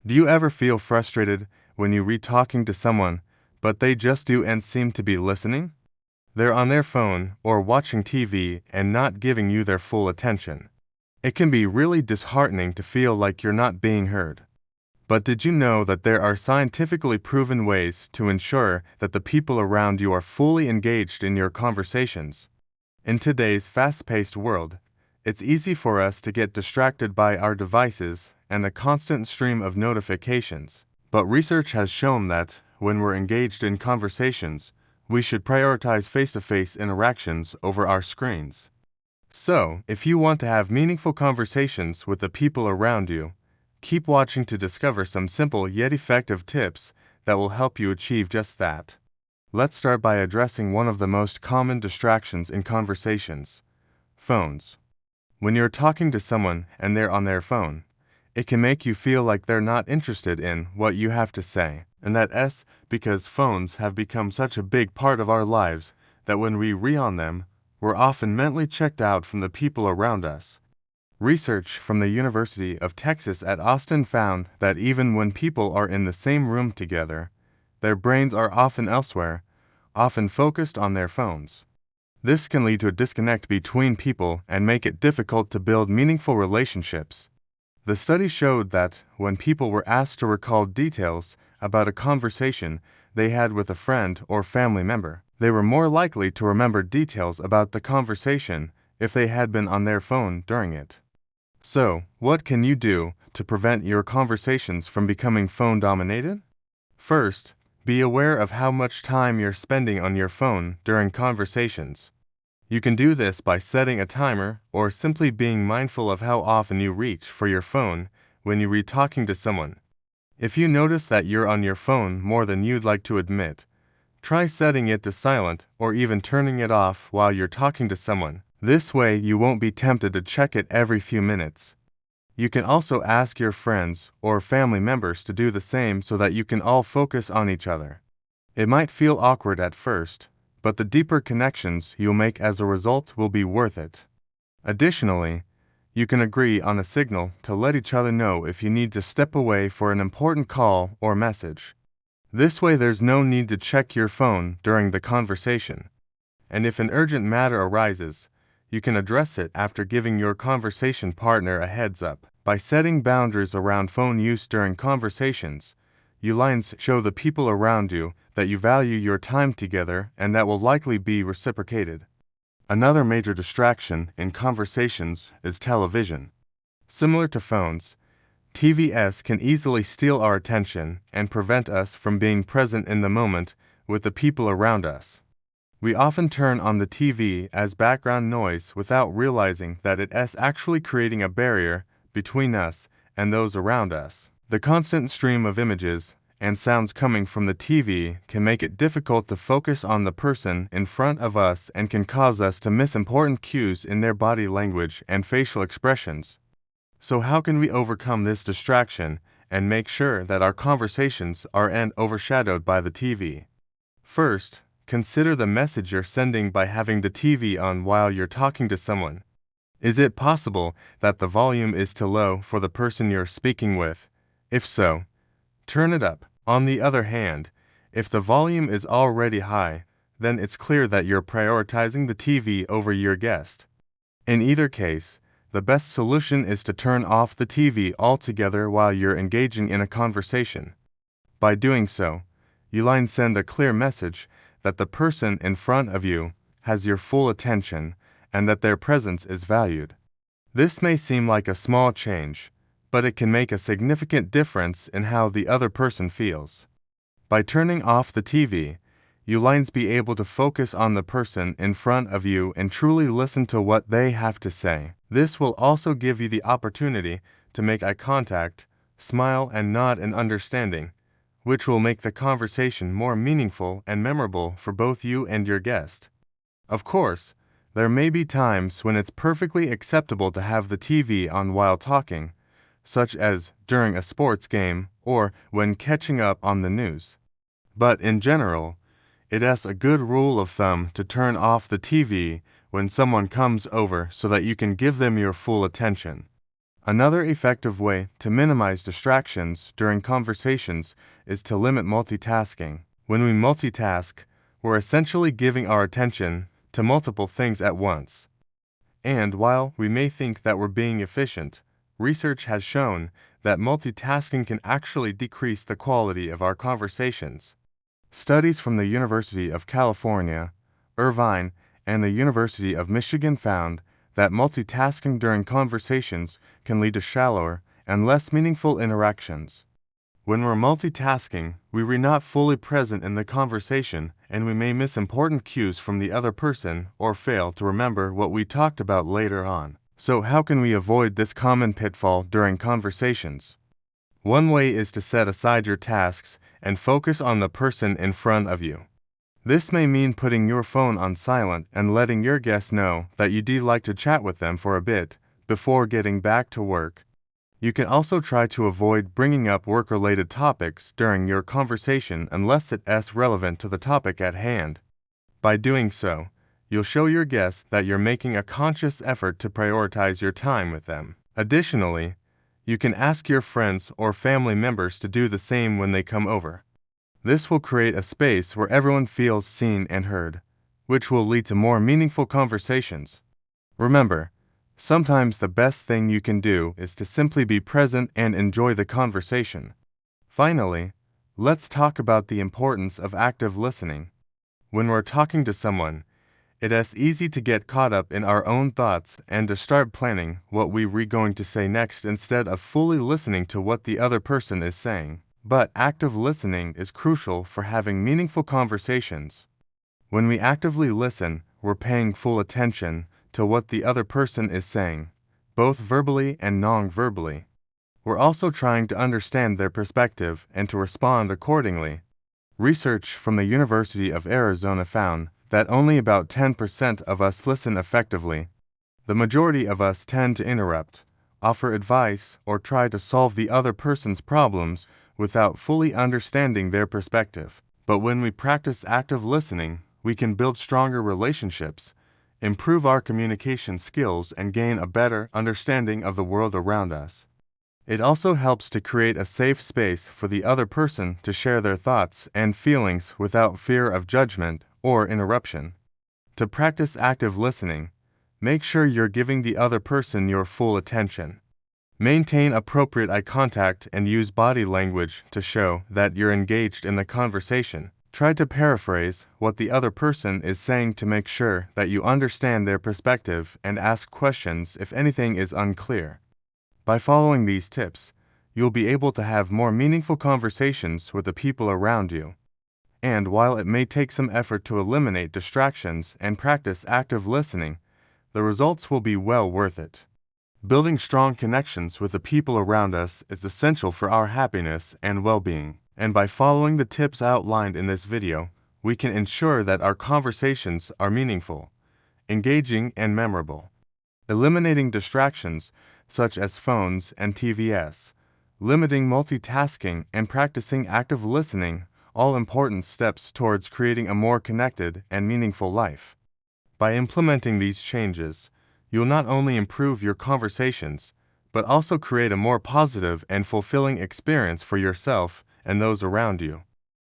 Do you ever feel frustrated when you read talking to someone, but they just do and seem to be listening? They're on their phone or watching TV and not giving you their full attention. It can be really disheartening to feel like you're not being heard. But did you know that there are scientifically proven ways to ensure that the people around you are fully engaged in your conversations? In today's fast-paced world, it's easy for us to get distracted by our devices and the constant stream of notifications. But research has shown that, when we're engaged in conversations, we should prioritize face-to-face interactions over our screens. So, if you want to have meaningful conversations with the people around you, keep watching to discover some simple yet effective tips that will help you achieve just that. Let's start by addressing one of the most common distractions in conversations: phones. When you're talking to someone and they're on their phone, it can make you feel like they're not interested in what you have to say, and that's because phones have become such a big part of our lives that when we on them, we're often mentally checked out from the people around us. Research from the University of Texas at Austin found that even when people are in the same room together, their brains are often elsewhere, often focused on their phones. This can lead to a disconnect between people and make it difficult to build meaningful relationships. The study showed that when people were asked to recall details about a conversation they had with a friend or family member, they were more likely to remember details about the conversation if they had been on their phone during it. So, what can you do to prevent your conversations from becoming phone-dominated? First, be aware of how much time you're spending on your phone during conversations. You can do this by setting a timer or simply being mindful of how often you reach for your phone when you read talking to someone. If you notice that you're on your phone more than you'd like to admit, try setting it to silent or even turning it off while you're talking to someone. This way you won't be tempted to check it every few minutes. You can also ask your friends or family members to do the same so that you can all focus on each other. It might feel awkward at first, but the deeper connections you'll make as a result will be worth it. Additionally, you can agree on a signal to let each other know if you need to step away for an important call or message. This way there's no need to check your phone during the conversation. And if an urgent matter arises, you can address it after giving your conversation partner a heads up. By setting boundaries around phone use during conversations, you lines show the people around you that you value your time together and that will likely be reciprocated. Another major distraction in conversations is television. Similar to phones, TVs can easily steal our attention and prevent us from being present in the moment with the people around us. We often turn on the TV as background noise without realizing that it's actually creating a barrier between us and those around us. The constant stream of images and sounds coming from the TV can make it difficult to focus on the person in front of us and can cause us to miss important cues in their body language and facial expressions. So how can we overcome this distraction and make sure that our conversations aren't overshadowed by the TV? First, consider the message you're sending by having the TV on while you're talking to someone. Is it possible that the volume is too low for the person you're speaking with? If so, turn it up. On the other hand, if the volume is already high, then it's clear that you're prioritizing the TV over your guest. In either case, the best solution is to turn off the TV altogether while you're engaging in a conversation. By doing so, you send a clear message that the person in front of you has your full attention and that their presence is valued. This may seem like a small change, but it can make a significant difference in how the other person feels. By turning off the TV, you be able to focus on the person in front of you and truly listen to what they have to say. This will also give you the opportunity to make eye contact, smile and nod in understanding, which will make the conversation more meaningful and memorable for both you and your guest. Of course, there may be times when it's perfectly acceptable to have the TV on while talking, such as during a sports game or when catching up on the news. But in general, it is a good rule of thumb to turn off the TV when someone comes over so that you can give them your full attention. Another effective way to minimize distractions during conversations is to limit multitasking. When we multitask, we're essentially giving our attention to multiple things at once. And while we may think that we're being efficient, research has shown that multitasking can actually decrease the quality of our conversations. Studies from the University of California, Irvine, and the University of Michigan found that multitasking during conversations can lead to shallower and less meaningful interactions. When we're multitasking, we're not fully present in the conversation, and we may miss important cues from the other person or fail to remember what we talked about later on. So how can we avoid this common pitfall during conversations? One way is to set aside your tasks and focus on the person in front of you. This may mean putting your phone on silent and letting your guests know that you'd like to chat with them for a bit before getting back to work. You can also try to avoid bringing up work-related topics during your conversation unless it's relevant to the topic at hand. By doing so, you'll show your guests that you're making a conscious effort to prioritize your time with them. Additionally, you can ask your friends or family members to do the same when they come over. This will create a space where everyone feels seen and heard, which will lead to more meaningful conversations. Remember, sometimes the best thing you can do is to simply be present and enjoy the conversation. Finally, let's talk about the importance of active listening. When we're talking to someone, it is easy to get caught up in our own thoughts and to start planning what we're going to say next instead of fully listening to what the other person is saying. But active listening is crucial for having meaningful conversations. When we actively listen, we're paying full attention to what the other person is saying, both verbally and non-verbally. We're also trying to understand their perspective and to respond accordingly. Research from the University of Arizona found that only about 10% of us listen effectively. The majority of us tend to interrupt, offer advice, or try to solve the other person's problems without fully understanding their perspective. But when we practice active listening, we can build stronger relationships, improve our communication skills, and gain a better understanding of the world around us. It also helps to create a safe space for the other person to share their thoughts and feelings without fear of judgment or interruption. To practice active listening, make sure you're giving the other person your full attention. Maintain appropriate eye contact and use body language to show that you're engaged in the conversation. Try to paraphrase what the other person is saying to make sure that you understand their perspective and ask questions if anything is unclear. By following these tips, you'll be able to have more meaningful conversations with the people around you. And while it may take some effort to eliminate distractions and practice active listening, the results will be well worth it. Building strong connections with the people around us is essential for our happiness and well-being. And by following the tips outlined in this video, we can ensure that our conversations are meaningful, engaging, and memorable. Eliminating distractions such as phones and TVs, limiting multitasking, and practicing active listening, all important steps towards creating a more connected and meaningful life. By implementing these changes, you'll not only improve your conversations, but also create a more positive and fulfilling experience for yourself and those around you.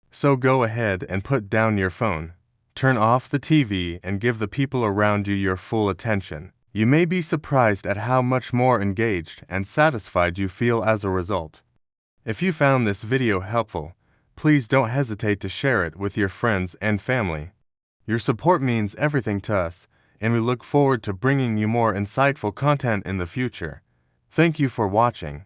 So go ahead and put down your phone, turn off the TV, and give the people around you your full attention. You may be surprised at how much more engaged and satisfied you feel as a result. If you found this video helpful, please don't hesitate to share it with your friends and family. Your support means everything to us, and we look forward to bringing you more insightful content in the future. Thank you for watching.